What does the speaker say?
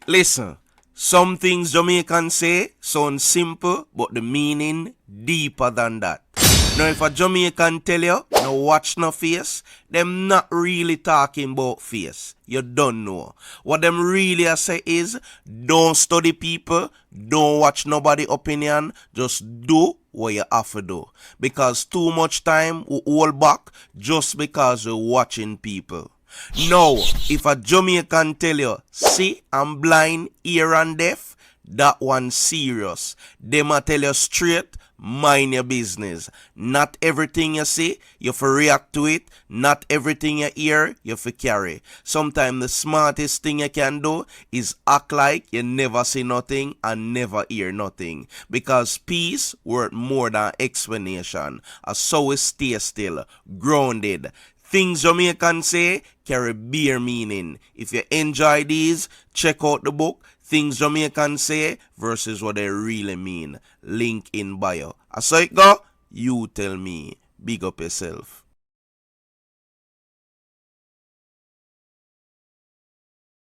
Listen, some things Jamaicans say sound simple, but the meaning deeper than that. Now, if a Jamaican tell you, no watch no face, them not really talking about face. You don't know. What them really say is, don't study people, don't watch nobody opinion, just do what you have to do. Because too much time we hold back just because you're watching people. Now, if a Jamaican tell you, see, I'm blind, ear and deaf, that one serious. Them a tell you straight, mind your business. Not everything you see, you for react to it. Not everything you hear, you for carry. Sometimes the smartest thing you can do is act like you never see nothing and never hear nothing. Because peace worth more than explanation. So we stay still, grounded. Things Jamaican say carry bare meaning. If you enjoy these, check out the book Things Jamaican Say versus what they really mean. Link in bio. As I go, you tell me. Big up yourself.